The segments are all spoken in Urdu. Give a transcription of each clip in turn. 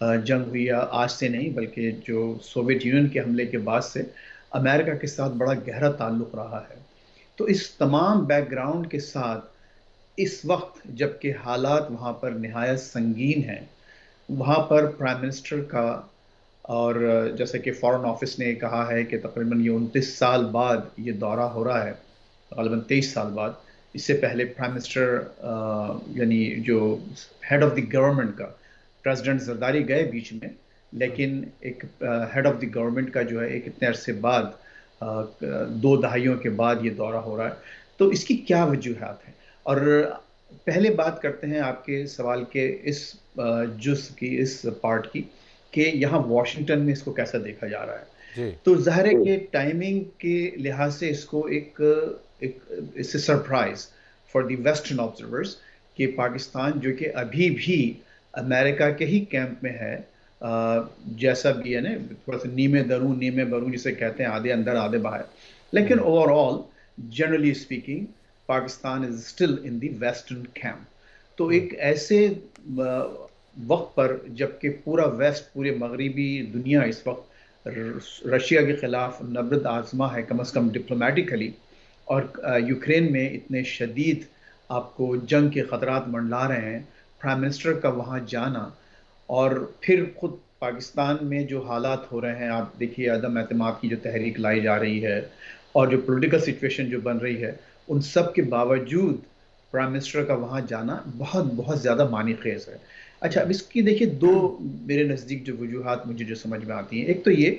جنگ ہوئی ہے آج سے نہیں بلکہ جو سوویت یونین کے حملے کے بعد سے امریکہ کے ساتھ بڑا گہرا تعلق رہا ہے. تو اس تمام بیک گراؤنڈ کے ساتھ اس وقت جب کہ حالات وہاں پر نہایت سنگین ہیں، وہاں پر پرائم منسٹر کا اور جیسا کہ فارن آفس نے کہا ہے کہ تقریباً یہ 29 سال بعد یہ دورہ ہو رہا ہے، غالباً 23 سال بعد. اس سے پہلے پرائم منسٹر یعنی جو ہیڈ آف دی گورنمنٹ کا پریزیڈنٹ زرداری گئے بیچ میں، لیکن ایک ہیڈ آف دی گورنمنٹ کا جو ہے ایک اتنے عرصے بعد 2 دہائیوں کے بعد یہ دورہ ہو رہا ہے. تو اس کی کیا وجوہات ہیں؟ اور پہلے بات کرتے ہیں آپ کے سوال کے اس جز کی، اس پارٹ کی، کہ یہاں واشنگٹن میں اس کو کیسا دیکھا جا رہا ہے. جی تو ظاہر ہے کہ ٹائمنگ کے لحاظ سے اس کو ایک surprise for the western observers کہ پاکستان جو کہ ابھی بھی امریکہ کے ہی کیمپ میں ہے، جیسا بھی ہے نا، تھوڑا سا نیمے درون نیمے برون جسے کہتے ہیں، آدھے اندر آدھے باہر، لیکن over all generally speaking Pakistan is still in the western camp. تو ایک ایسے وقت پر جب کہ پورا ویسٹ، پورے مغربی دنیا اس وقت رشیا کے خلاف نبرد آزما ہے، کم از کم ڈپلومیٹیکلی، اور یوکرین میں اتنے شدید آپ کو جنگ کے خطرات منڈلا رہے ہیں، پرائم منسٹر کا وہاں جانا اور پھر خود پاکستان میں جو حالات ہو رہے ہیں، آپ دیکھیے عدم اعتماد کی جو تحریک لائی جا رہی ہے اور جو پولیٹیکل سچویشن جو بن رہی ہے، ان سب کے باوجود پرائم منسٹر کا وہاں جانا بہت بہت زیادہ معنی خیز ہے. اچھا، اب اس کی دیکھیے دو میرے نزدیک جو وجوہات مجھے جو سمجھ میں آتی ہیں. ایک تو یہ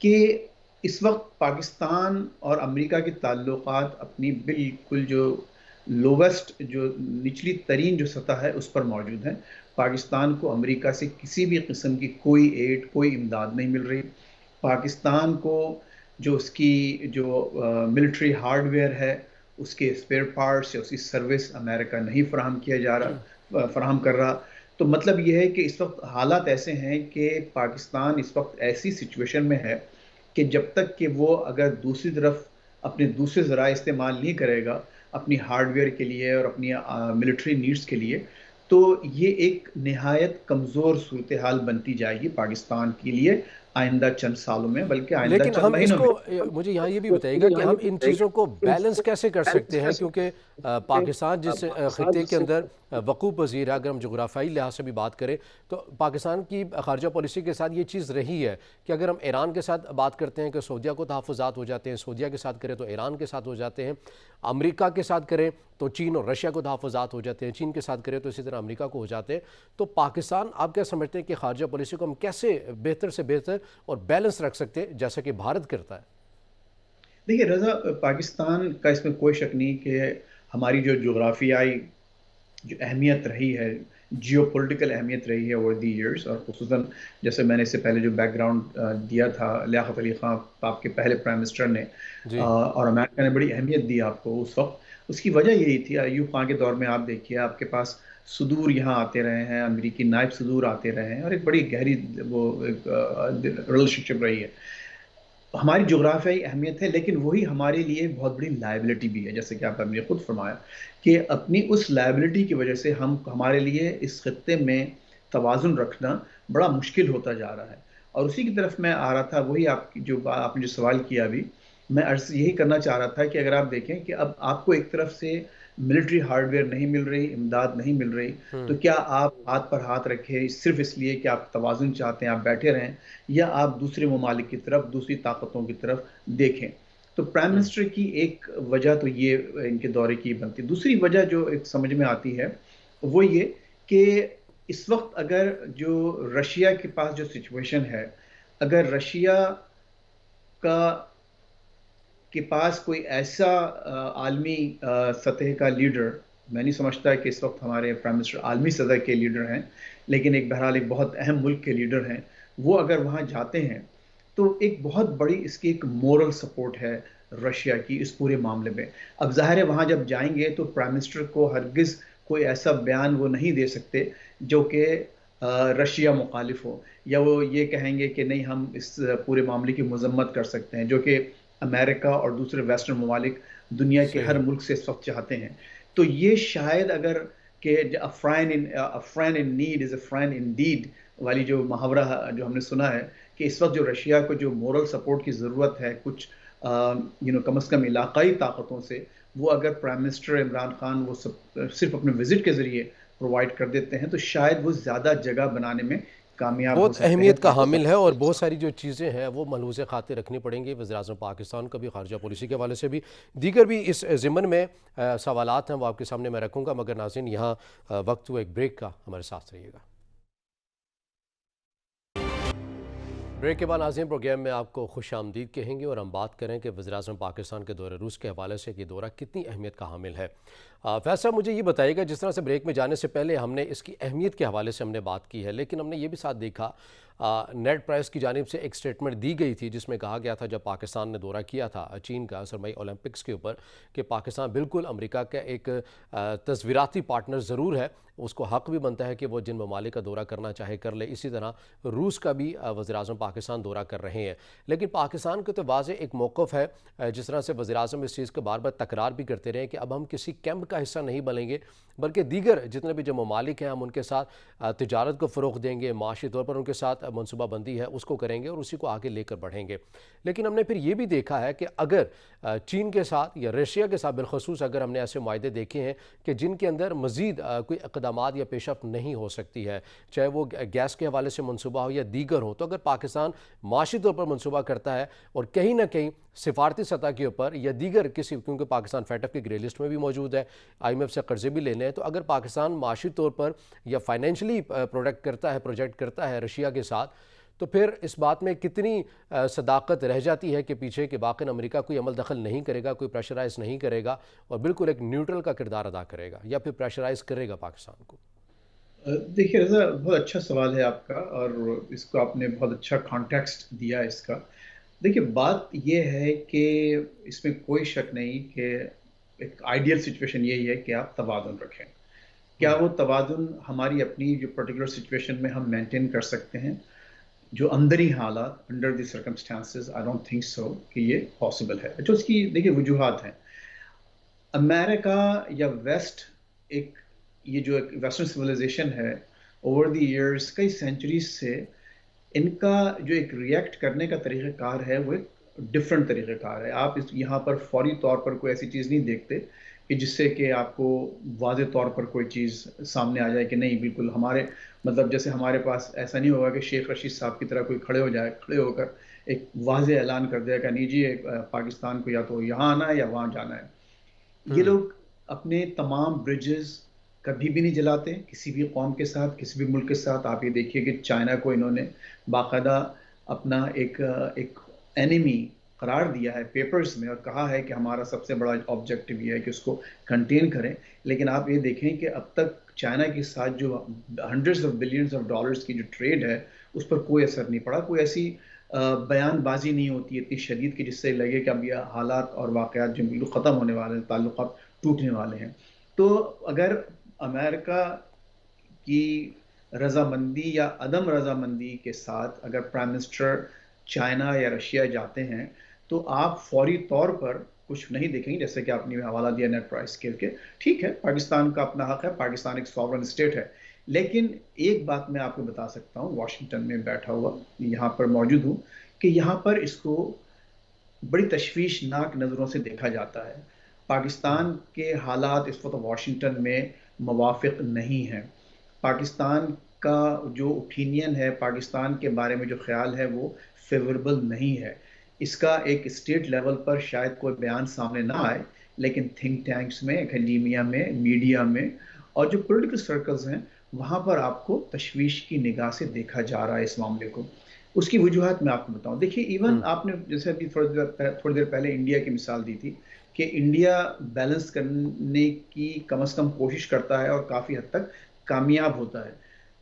کہ اس وقت پاکستان اور امریکہ کے تعلقات اپنی بالکل جو لوویسٹ، جو نچلی ترین جو سطح ہے اس پر موجود ہیں. پاکستان کو امریکہ سے کسی بھی قسم کی کوئی ایڈ، کوئی امداد نہیں مل رہی. پاکستان کو جو اس کی جو ملٹری ہارڈ ویئر ہے، اس کے اسپیئر پارٹس یا اس کی سروس امریکہ نہیں فراہم کیا جا رہا، فراہم کر رہا. تو مطلب یہ ہے کہ اس وقت حالات ایسے ہیں کہ پاکستان اس وقت ایسی سچویشن میں ہے کہ جب تک کہ وہ اگر دوسری طرف اپنے دوسرے ذرائع استعمال نہیں کرے گا اپنی ہارڈ ویئر کے لیے اور اپنی ملٹری نیڈز کے لیے، تو یہ ایک نہایت کمزور صورتحال بنتی جائے گی پاکستان کے لیے آئندہ چند سالوں میں، بلکہ آئندہ لیکن چند ہم اس مہینوں کو میں. مجھے یہاں یہ بھی بتائیے گا کہ ہم ان چیزوں کو بیلنس کیسے کر سکتے ہیں، کیونکہ پاکستان جس خطے کے اندر وقوع پذیر ہے، اگر ہم جغرافیائی لحاظ سے بھی بات کریں تو پاکستان کی خارجہ پالیسی کے ساتھ یہ چیز رہی ہے کہ اگر ہم ایران کے ساتھ بات کرتے ہیں کہ سعودیہ کو تحفظات ہو جاتے ہیں، سعودیہ کے ساتھ کریں تو ایران کے ساتھ ہو جاتے ہیں، امریکہ کے ساتھ کریں تو چین اور رشیا کو تحفظات ہو جاتے ہیں، چین کے ساتھ کریں تو اسی طرح امریکہ کو ہو جاتے ہیں. تو پاکستان آپ کیا سمجھتے ہیں کہ خارجہ پالیسی کو ہم کیسے بہتر سے بہتر اور بیلنس رکھ سکتے ہیں جیسا کہ بھارت کرتا ہے؟ دیکھیے رضا، پاکستان کا اس میں کوئی شک نہیں کہ ہماری جو جغرافیائی جو اہمیت رہی ہے، جیو پولیٹیکل اہمیت رہی ہے اوور دی ایئرس، اور خصوصاً جیسے میں نے اس سے پہلے جو بیک گراؤنڈ دیا تھا، لیاقت علی خان آپ کے پہلے پرائم منسٹر نے جی اور امریکہ نے بڑی اہمیت دی آپ کو اس وقت. اس کی وجہ یہی تھی، ایوب خان کے دور میں آپ دیکھیے آپ کے پاس صدور یہاں آتے رہے ہیں، امریکی نائب صدور آتے رہے ہیں، اور ایک بڑی گہری وہ ریلیشن شپ رہی ہے. ہماری جغرافیائی اہمیت ہے، لیکن وہی ہمارے لیے بہت بڑی لائبلٹی بھی ہے، جیسے کہ آپ نے خود فرمایا کہ اپنی اس لائبلٹی کی وجہ سے ہمارے لیے اس خطے میں توازن رکھنا بڑا مشکل ہوتا جا رہا ہے. اور اسی کی طرف میں آ رہا تھا، وہی آپ نے جو سوال کیا ابھی، میں عرض یہی کرنا چاہ رہا تھا کہ اگر آپ دیکھیں کہ اب آپ کو ایک طرف سے ملٹری ہارڈ ویئر نہیں مل رہی، امداد نہیں مل رہی، تو کیا آپ ہاتھ پر ہاتھ رکھے صرف اس لیے کہ آپ توازن چاہتے ہیں، آپ بیٹھے رہیں، یا آپ دوسرے ممالک کی طرف، دوسری طاقتوں کی طرف دیکھیں؟ تو پرائم منسٹر کی ایک وجہ تو یہ ان کے دورے کی بنتی. دوسری وجہ جو ایک سمجھ میں آتی ہے وہ یہ کہ اس وقت اگر جو رشیا کے پاس جو سچویشن ہے، اگر رشیا کا کے پاس کوئی ایسا عالمی سطح کا لیڈر، میں نہیں سمجھتا کہ اس وقت ہمارے پرائم منسٹر عالمی سطح کے لیڈر ہیں، لیکن ایک بہرحال ایک بہت اہم ملک کے لیڈر ہیں، وہ اگر وہاں جاتے ہیں تو ایک بہت بڑی اس کی ایک مورل سپورٹ ہے رشیا کی اس پورے معاملے میں. اب ظاہر ہے وہاں جب جائیں گے تو پرائم منسٹر کو ہرگز کوئی ایسا بیان وہ نہیں دے سکتے جو کہ رشیا مخالف ہو، یا وہ یہ کہیں گے کہ نہیں ہم اس پورے معاملے کی مذمت کر سکتے ہیں، جو کہ امریکہ اور دوسرے ویسٹرن ممالک دنیا کے ہر صحیح. ملک سے اس وقت چاہتے ہیں. تو یہ شاید اگر کہ a friend in need is a friend indeed والی جو محاورہ جو ہم نے سنا ہے کہ اس وقت جو رشیا کو جو مورل سپورٹ کی ضرورت ہے کچھ کم از کم علاقائی طاقتوں سے، وہ اگر پرائم منسٹر عمران خان وہ صرف اپنے وزٹ کے ذریعے پرووائڈ کر دیتے ہیں تو شاید وہ زیادہ جگہ بنانے میں کامیاب ہو بہت سکتے ہیں اہمیت کا تاکہ حامل ہے، اور بہت ساری جو چیزیں ہیں وہ ملحوظ خاطر رکھنی پڑیں گی وزیراعظم پاکستان کا بھی، خارجہ پالیسی کے حوالے سے بھی، دیگر بھی اس ضمن میں سوالات ہیں وہ آپ کے سامنے میں رکھوں گا، مگر ناظرین یہاں وقت ہوا ایک بریک کا، ہمارے ساتھ رہیے گا۔ بریک کے بعد ناظرین پروگرام میں آپ کو خوش آمدید کہیں گے، اور ہم بات کریں کہ وزیراعظم پاکستان کے دورہ روس کے حوالے سے یہ دورہ کتنی اہمیت کا حامل ہے۔ فیض صاحب مجھے یہ بتائیے گا، جس طرح سے بریک میں جانے سے پہلے ہم نے اس کی اہمیت کے حوالے سے ہم نے بات کی ہے، لیکن ہم نے یہ بھی ساتھ دیکھا نیٹ پرائس کی جانب سے ایک سٹیٹمنٹ دی گئی تھی جس میں کہا گیا تھا جب پاکستان نے دورہ کیا تھا چین کا سرمائی اولمپکس کے اوپر، کہ پاکستان بالکل امریکہ کا ایک تصویراتی پارٹنر ضرور ہے، اس کو حق بھی بنتا ہے کہ وہ جن ممالک کا دورہ کرنا چاہے کر لے، اسی طرح روس کا بھی وزیراعظم پاکستان دورہ کر رہے ہیں، لیکن پاکستان کا تو واضح ایک موقف ہے، جس طرح سے وزیراعظم اس چیز کا بار بار تکرار بھی کرتے رہے کہ اب ہم کسی کیمپ کا حصہ نہیں بنیں گے، بلکہ دیگر جتنے بھی جو ممالک ہیں ہم ان کے ساتھ تجارت کو فروغ دیں گے، معاشی طور پر ان کے ساتھ منصوبہ بندی ہے اس کو کریں گے اور اسی کو آگے لے کر بڑھیں گے۔ لیکن ہم نے پھر یہ بھی دیکھا ہے کہ اگر چین کے ساتھ یا رشیا کے ساتھ بالخصوص اگر ہم نے ایسے معاہدے دیکھے ہیں کہ جن کے اندر مزید کوئی اقدامات یا پیش رفت نہیں ہو سکتی ہے، چاہے وہ گیس کے حوالے سے منصوبہ ہو یا دیگر ہو، تو اگر پاکستان معاشی طور پر منصوبہ کرتا ہے اور کہیں نہ کہیں سفارتی سطح کے اوپر یا دیگر کسی، کیونکہ پاکستان فیٹ اف کی گرے لسٹ میں بھی موجود ہے، آئی ایم ایف سے قرضے بھی لینے ہیں، تو اگر پاکستان معاشی طور پر یا فائنینشلی پروجیکٹ کرتا ہے رشیا کے ساتھ، تو پھر اس بات میں کتنی صداقت رہ جاتی ہے کہ پیچھے کہ واقعی امریکہ کوئی عمل دخل نہیں کرے گا، کوئی پریشرائز نہیں کرے گا اور بالکل ایک نیوٹرل کا کردار ادا کرے گا، یا پھر پریشرائز کرے گا پاکستان کو؟ دیکھیے رضا، بہت اچھا سوال ہے آپ کا، اور اس کو آپ نے بہت اچھا کانٹیکسٹ دیا اس کا۔ دیکھیے بات یہ ہے کہ اس میں کوئی شک نہیں کہ ایک آئیڈیل سچویشن یہی ہے کہ آپ توازن رکھیں۔ کیا وہ توازن ہماری اپنی جو پرٹیکولر سچویشن میں ہم مینٹین کر سکتے ہیں؟ جو اندری حالات under the circumstances, I don't think so کہ یہ پاسبل ہے۔ جو اس کی دیکھیے وجوہات ہیں، امریکہ یا ویسٹ، ایک یہ جو ایک ویسٹرن سویلائزیشن ہے، اوور دی ایئرس کئی سینچریز سے ان کا جو ایک ریئیکٹ کرنے کا طریقہ کار ہے وہ ایک ڈفرینٹ طریقہ کار ہے۔ آپ یہاں پر فوری طور پر کوئی ایسی چیز نہیں دیکھتے کہ جس سے کہ آپ کو واضح طور پر کوئی چیز سامنے آ جائے کہ نہیں بالکل ہمارے مطلب جیسے ہمارے پاس ایسا نہیں ہوگا کہ شیخ رشید صاحب کی طرح کوئی کھڑے ہو کر ایک واضح اعلان کر دے گا نہیں جی پاکستان کو یا تو یہاں آنا ہے یا وہاں جانا ہے۔ یہ لوگ اپنے تمام برجز کبھی بھی نہیں جلاتے کسی بھی قوم کے ساتھ، کسی بھی ملک کے ساتھ۔ آپ یہ دیکھیے کہ چائنا کو انہوں نے باقاعدہ اپنا ایک اینیمی قرار دیا ہے پیپرز میں، اور کہا ہے کہ ہمارا سب سے بڑا آبجیکٹو یہ ہے کہ اس کو کنٹین کریں۔ لیکن آپ یہ دیکھیں کہ اب تک چائنا کے ساتھ جو hundreds of billions of dollars کی جو ٹریڈ ہے اس پر کوئی اثر نہیں پڑا، کوئی ایسی بیان بازی نہیں ہوتی اتنی شدید کہ جس سے لگے کہ اب یہ حالات اور واقعات جو بالکل ختم ہونے والے ہیں، تعلقات ٹوٹنے والے ہیں۔ تو اگر امریکہ کی رضامندی یا عدم رضامندی کے ساتھ اگر پرائم منسٹر چائنا یا رشیا جاتے ہیں تو آپ فوری طور پر کچھ نہیں دیکھیں گے، جیسے کہ آپ نے حوالہ دیا نیٹ پرائس کے ٹھیک ہے پاکستان کا اپنا حق ہے، پاکستان ایک سوورن اسٹیٹ ہے، لیکن ایک بات میں آپ کو بتا سکتا ہوں، واشنگٹن میں بیٹھا ہوا یہاں پر موجود ہوں، کہ یہاں پر اس کو بڑی تشویشناک نظروں سے دیکھا جاتا ہے۔ پاکستان کے حالات اس وقت واشنگٹن میں موافق نہیں ہیں۔ پاکستان کا جو اوپینین ہے، پاکستان کے بارے میں جو خیال ہے وہ فیوریبل نہیں ہے۔ اس کا ایک اسٹیٹ لیول پر شاید کوئی بیان سامنے نہ آئے، لیکن تھنک ٹینکس میں، اکیڈیمیا میں، میڈیا میں اور جو پولیٹیکل سرکلز ہیں وہاں پر آپ کو تشویش کی نگاہ سے دیکھا جا رہا ہے اس معاملے کو۔ اس کی وجوہات میں آپ کو بتاؤں، دیکھیے ایون آپ نے جیسے ابھی تھوڑی دیر پہلے انڈیا کی مثال دی تھی کہ انڈیا بیلنس کرنے کی کم از کم کوشش کرتا ہے اور کافی حد تک کامیاب ہوتا ہے۔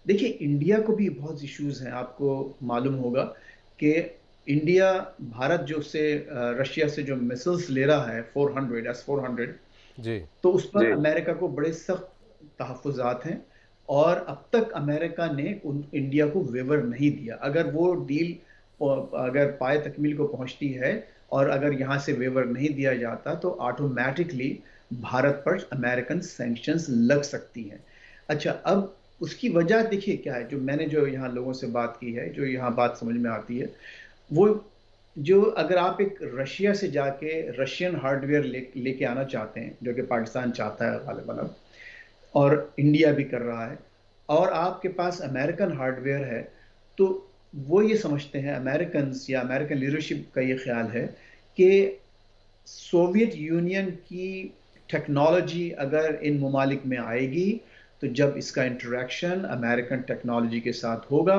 دیکھیے انڈیا کو بھی بہت ایشوز ہیں، آپ کو معلوم ہوگا کہ انڈیا بھارت جو سے رشیا سے جو میسلز لے رہا ہے 400 S-400، جی تو اس پر امریکہ کو بڑے سخت تحفظات ہیں، اور اب تک امریکہ نے انڈیا کو ویور نہیں دیا۔ اگر وہ ڈیل اگر پائے تکمیل کو پہنچتی ہے اور اگر یہاں سے ویور نہیں دیا جاتا تو آٹومیٹکلی بھارت پر امریکن سینکشنز لگ سکتی ہیں۔ اچھا، اب اس کی وجہ دیکھیے کیا ہے، جو یہاں لوگوں سے بات کی ہے، جو یہاں بات سمجھ میں آتی ہے، وہ جو اگر آپ ایک رشیا سے جا کے رشین ہارڈ ویئر لے کے آنا چاہتے ہیں، جو کہ پاکستان چاہتا ہے غالباً اب، اور انڈیا بھی کر رہا ہے، اور آپ کے پاس امریکن ہارڈ ویئر ہے، تو وہ یہ سمجھتے ہیں امریکنز یا امریکن لیڈرشپ کا یہ خیال ہے کہ سوویت یونین کی ٹیکنالوجی اگر ان ممالک میں آئے گی تو جب اس کا انٹریکشن امریکن ٹیکنالوجی کے ساتھ ہوگا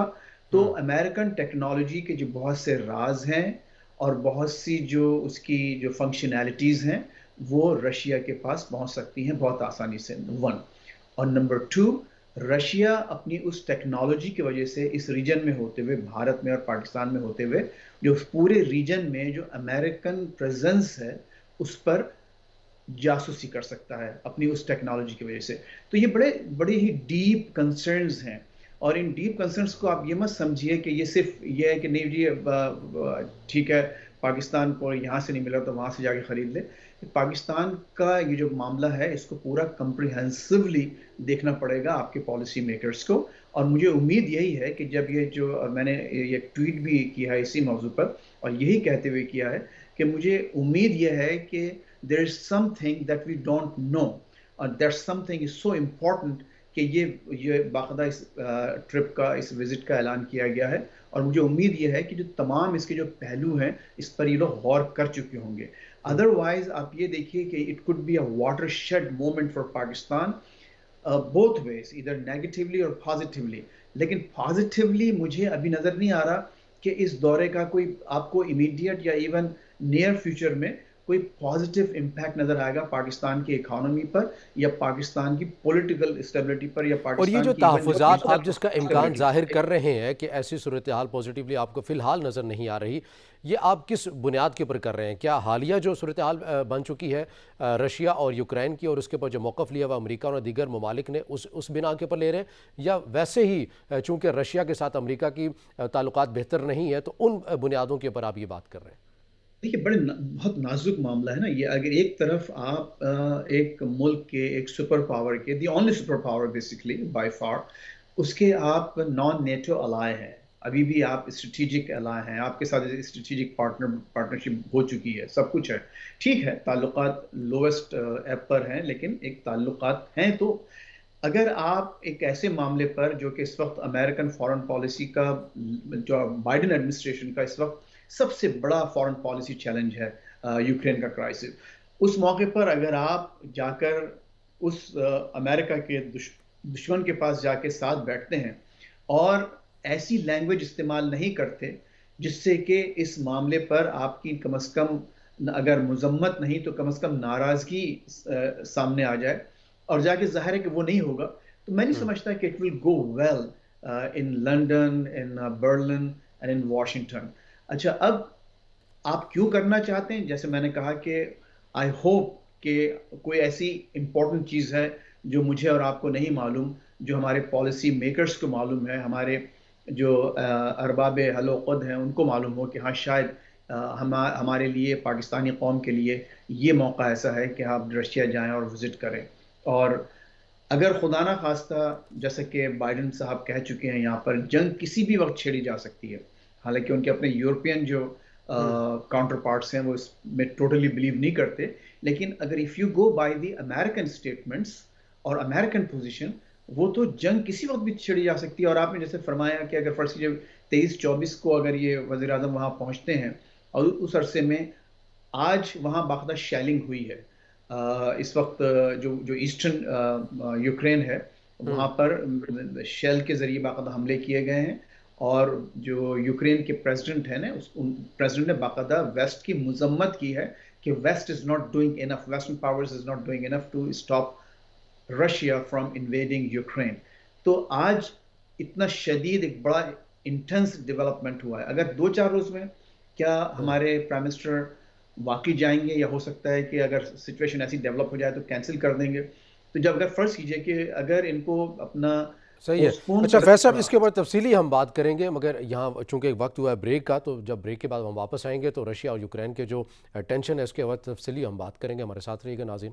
تو امریکن ٹیکنالوجی کے جو بہت سے راز ہیں اور بہت سی جو اس کی جو فنکشنالٹیز ہیں وہ رشیا کے پاس پہنچ سکتی ہیں بہت آسانی سے، ون۔ اور نمبر ٹو، رشیا اپنی اس ٹیکنالوجی کی وجہ سے اس ریجن میں ہوتے ہوئے، بھارت میں اور پاکستان میں ہوتے ہوئے، جو پورے ریجن میں جو امریکن پریزنس ہے اس پر جاسوسی کر سکتا ہے اپنی اس ٹیکنالوجی کی وجہ سے۔ تو یہ بڑے ہی ڈیپ کنسرنز ہیں، اور ان ڈیپ کنسرنز کو آپ یہ مت سمجھیے کہ یہ صرف یہ ہے کہ نہیں جی ٹھیک ہے پاکستان کو یہاں سے نہیں ملا تو وہاں سے جا کے خرید لے۔ پاکستان کا یہ جو معاملہ ہے اس کو پورا کمپریہنسولی دیکھنا پڑے گا آپ کے پالیسی میکرز کو، اور مجھے امید یہی ہے کہ جب یہ جو میں نے یہ ٹویٹ بھی کیا ہے اسی موضوع پر، اور یہی کہتے ہوئے کیا ہے کہ مجھے امید یہ ہے کہ there is something that we don't know and that something is so important کہ یہ باقاعدہ اس ٹرپ کا، اس وزٹ کا اعلان کیا گیا ہے، اور مجھے امید یہ ہے کہ جو تمام اس کے جو پہلو ہیں اس پر یہ لوگ غور کر چکے ہوں گے۔ ادروائز آپ یہ دیکھیے کہ it could be a watershed moment for Pakistan, both ways, ادھر نیگیٹیولی اور پازیٹیولی۔ لیکن پازیٹیولی مجھے ابھی نظر نہیں آ رہا کہ اس دورے کا کوئی آپ کو امیڈیٹ یا ایون نیئر فیوچر میں کوئی پازیٹیو امپیکٹ نظر آئے گا پاکستان کی اکانومی پر یا پاکستان کی پولیٹیکل اسٹیبلٹی پر یا اور یہ پاکستان جو کی تحفظات آپ جس کا امکان اسٹیبلٹی ظاہر کر رہے ہیں کہ ایسی صورتحال پوزیٹیولی آپ کو فی الحال نظر نہیں آ رہی، یہ آپ کس بنیاد کے اوپر کر رہے ہیں؟ کیا حالیہ جو صورتحال بن چکی ہے رشیا اور یوکرین کی، اور اس کے اوپر جو موقف لیا ہوا امریکہ اور دیگر ممالک نے، اس بنا کے اوپر لے رہے ہیں، یا ویسے ہی چونکہ رشیا کے ساتھ امریکہ کی تعلقات بہتر نہیں ہے تو ان بنیادوں کے اوپر آپ یہ بات کر رہے ہیں؟ دیکھیے بہت نازک معاملہ ہے نا یہ۔ اگر ایک طرف آپ ایک ملک کے، ایک سپر پاور کے، the only super power basically by far, اس کے آپ نان نیٹو الائے ہیں، ابھی بھی آپ اسٹریٹجک الائے ہیں، آپ کے ساتھ اسٹریٹجک پارٹنرشپ ہو چکی ہے، سب کچھ ہے، ٹھیک ہے، تعلقات لویسٹ ایپ پر ہیں لیکن ایک تعلقات ہیں۔ تو اگر آپ ایک ایسے معاملے پر جو کہ اس وقت امریکن فارن پالیسی کا، جو بائیڈن ایڈمنسٹریشن کا اس وقت سب سے بڑا فارن پالیسی چیلنج ہے، یوکرین کا کرائسس، اس موقع پر اگر آپ جا کر اس امریکہ کے دشمن کے پاس جا کے ساتھ بیٹھتے ہیں اور ایسی لینگویج استعمال نہیں کرتے جس سے کہ اس معاملے پر آپ کی کم از کم اگر مذمت نہیں تو کم از کم ناراضگی سامنے آ جائے، اور جا کے ظاہر ہے کہ وہ نہیں ہوگا، تو میں نہیں سمجھتا کہ it will go well in London, in Berlin and in Washington. اچھا، اب آپ کیوں کرنا چاہتے ہیں؟ جیسے میں نے کہا کہ آئی ہوپ کہ کوئی ایسی امپورٹنٹ چیز ہے جو مجھے اور آپ کو نہیں معلوم، جو ہمارے پالیسی میکرز کو معلوم ہے، ہمارے جو ارباب حل و عقد ہیں ان کو معلوم ہو کہ ہاں شاید ہمارے لیے، پاکستانی قوم کے لیے یہ موقع ایسا ہے کہ آپ رشیا جائیں اور وزٹ کریں۔ اور اگر خدا نہ خواستہ، جیسا کہ بائیڈن صاحب کہہ چکے ہیں، یہاں پر جنگ کسی بھی وقت چھیڑی جا سکتی ہے، حالانکہ ان کے اپنے یورپین جو کاؤنٹر پارٹس ہیں وہ اس میں ٹوٹلی بلیو نہیں کرتے، لیکن اگر if you go by the American statements اور امریکن پوزیشن، وہ تو جنگ کسی وقت بھی چھیڑی جا سکتی ہے۔ اور آپ نے جیسے فرمایا کہ اگر فرض کیجیے 23-24 کو اگر یہ وزیر اعظم وہاں پہنچتے ہیں، اور اس عرصے میں آج وہاں باقاعدہ شیلنگ ہوئی ہے، اس وقت جو ایسٹرن یوکرین ہے وہاں پر شیل کے ذریعے باقاعدہ حملے کیے گئے ہیں، اور جو یوکرین کے پریزیڈنٹ ہیں پریزیڈنٹ نے باقاعدہ ویسٹ کی مذمت کی ہے کہ west is not doing enough, western powers is not doing enough to stop Russia from invading Ukraine. تو آج اتنا شدید ایک بڑا انٹینس ڈیولپمنٹ ہوا ہے، اگر 2-4 روز میں کیا ہمارے پرائم منسٹر واقعی جائیں گے، یا ہو سکتا ہے کہ اگر سچویشن ایسی ڈیولپ ہو جائے تو کینسل کر دیں گے۔ تو جب اگر فرض کیجئے کہ اگر ان کو اپنا صحیح ہے۔ پوسٹ پون اچھا کرنا فیصل صاحب، پڑا، اس کے اوپر تفصیلی ہم بات کریں گے، مگر یہاں چونکہ ایک وقت ہوا ہے بریک کا، تو جب بریک کے بعد ہم واپس آئیں گے تو رشیا اور یوکرین کے جو ٹینشن ہے اس کے اوپر تفصیلی ہم بات کریں گے۔ ہمارے ساتھ رہیے گا ناظرین۔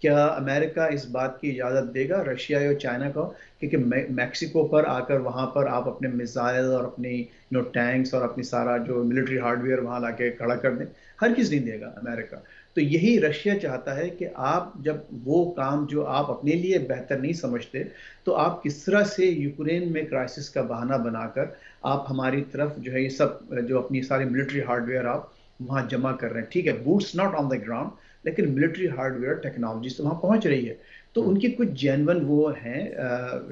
کیا امریکہ اس بات کی اجازت دے گا رشیا یا چائنا کو کہ میکسیکو پر آ کر وہاں پر آپ اپنے میزائل اور اپنی ٹینکس اور اپنی سارا جو ملٹری ہارڈ ویئر وہاں لا کے کھڑا کر دیں؟ ہر چیز نہیں دے گا امریکہ. تو یہی رشیا چاہتا ہے کہ آپ جب وہ کام جو آپ اپنے لیے بہتر نہیں سمجھتے تو آپ کس طرح سے یوکرین میں کرائسس کا بہانہ بنا کر آپ ہماری طرف جو ہے یہ سب جو اپنی ساری ملٹری ہارڈ ویئر آپ وہاں جمع کر رہے ہیں. ٹھیک ہے، boots not on the ground, لیکن ملٹری ہارڈ ویئر ٹیکنالوجی سے وہاں پہنچ رہی ہے. تو ان کی کچھ جینون وہ ہیں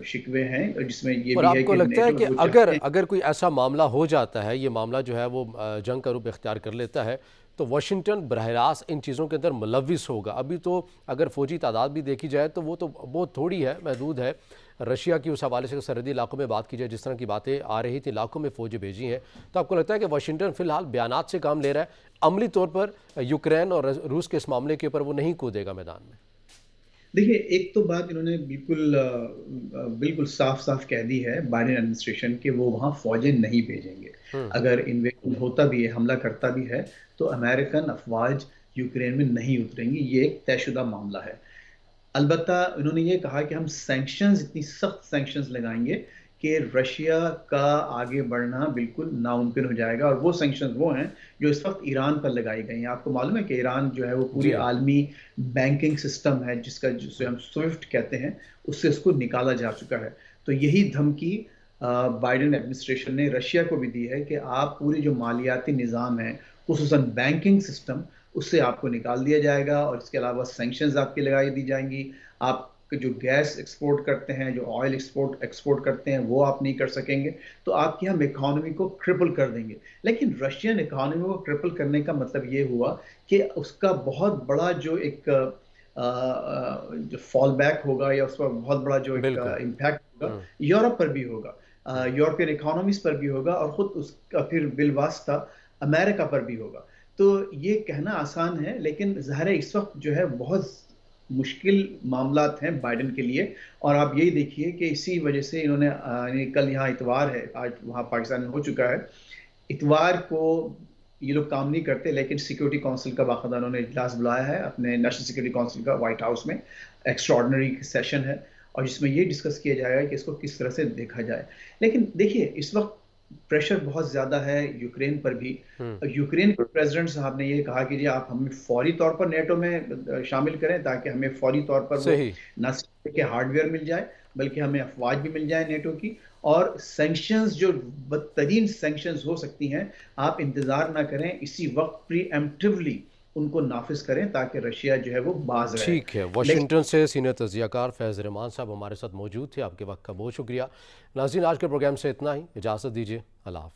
شکوے ہیں، جس میں یہ اور بھی آپ ہے کو کہ لگتا ہے نیٹو کہ وہ اگر چاہتے ہیں. اگر کوئی ایسا معاملہ ہو جاتا ہے، یہ معاملہ جو ہے وہ جنگ کا روپ اختیار کر لیتا ہے، تو واشنگٹن براہ راست ان چیزوں کے اندر ملوث ہوگا؟ ابھی تو اگر فوجی تعداد بھی دیکھی جائے تو وہ تو بہت تھوڑی ہے، محدود ہے. رشیا کی اس حوالے سے سرحدی علاقوں میں بات کی جائے، جس طرح کی باتیں آ رہی تھیں، علاقوں میں فوجیں بھیجی ہیں، تو آپ کو لگتا ہے کہ واشنگٹن فی الحال بیانات سے کام لے رہا ہے، عملی طور پر یوکرین اور روس کے اس معاملے کے اوپر وہ نہیں کودے گا میدان میں؟ دیکھیے، ایک تو بات انہوں نے بالکل صاف صاف کہہ دی ہے بائیڈن ایڈمنسٹریشن کہ وہ وہاں فوجیں نہیں بھیجیں گے. اگر انویژن ہوتا بھی ہے، حملہ کرتا بھی ہے، تو امریکن افواج یوکرین میں نہیں اتریں گی. یہ ایک طے شدہ معاملہ ہے. البتہ انہوں نے یہ کہا کہ ہم سینکشنز، اتنی سخت سینکشنز لگائیں گے کہ رشیا کا آگے بڑھنا بالکل ناممکن ہو جائے گا. اور وہ سینکشنز وہ ہیں جو اس وقت ایران پر لگائی گئی ہیں. آپ کو معلوم ہے کہ ایران جو ہے وہ پوری جی. عالمی بینکنگ سسٹم ہے، جسے ہم سوئفٹ کہتے ہیں، اس سے اس کو نکالا جا چکا ہے. تو یہی دھمکی بائیڈن ایڈمنسٹریشن نے رشیا کو بھی دی ہے کہ آپ پوری جو مالیاتی نظام ہے، خصوصاً بینکنگ سسٹم، اس سے آپ کو نکال دیا جائے گا. اور اس کے علاوہ سینکشنز آپ کی لگائی دی جائیں گی. آپ جو گیس ایکسپورٹ کرتے ہیں، جو آئل ایکسپورٹ کرتے ہیں، وہ آپ نہیں کر سکیں گے. تو آپ کی ہم اکانومی کو ٹرپل کر دیں گے. لیکن رشین اکانومی کو ٹرپل کرنے کا مطلب یہ ہوا کہ اس کا بہت بڑا جو ایک جو فال بیک ہوگا، یا اس کا بہت بڑا جو ایک بالکل. امپیکٹ ہوگا، یورپ پر بھی ہوگا، یورپین اکانومیز پر بھی ہوگا، اور خود اس کا پھر بالواسطہ امریکہ پر بھی ہوگا. تو یہ کہنا آسان ہے، لیکن ظاہر ہے اس وقت جو ہے بہت مشکل معاملات ہیں بائیڈن کے لیے. اور آپ یہی دیکھیے کہ اسی وجہ سے انہوں نے کل، یہاں اتوار ہے، آج وہاں پاکستان میں ہو چکا ہے، اتوار کو یہ لوگ کام نہیں کرتے، لیکن سیکورٹی کونسل کا باقاعدہ انہوں نے اجلاس بلایا ہے، اپنے نیشنل سیکورٹی کونسل کا، وائٹ ہاؤس میں ایکسٹرا آرڈنری سیشن ہے، اور جس میں یہ ڈسکس کیا جائے گا کہ اس کو کس طرح سے دیکھا جائے. لیکن دیکھیے، اس وقت پریشر بہت زیادہ ہے یوکرین پر بھی. یوکرین کے پریزیڈنٹ صاحب نے یہ کہا کہ جی آپ ہمیں فوری طور پر نیٹو میں شامل کریں، تاکہ ہمیں فوری طور پر وہ صحیح. نہ صرف کہ ہارڈ ویئر مل جائے، بلکہ ہمیں افواج بھی مل جائیں نیٹو کی. اور سینکشنز، جو بدترین سینکشنز ہو سکتی ہیں، آپ انتظار نہ کریں، اسی وقت پری ایمپٹیولی ان کو نافذ کریں، تاکہ رشیا جو ہے وہ باز رہے. ٹھیک ہے. لیکن واشنگٹن سے سینئر تجزیہ کار فیض رحمان صاحب ہمارے ساتھ موجود تھے. آپ کے وقت کا بہت شکریہ. ناظرین، آج کے پروگرام سے اتنا ہی. اجازت دیجیے. اللہ حافظ.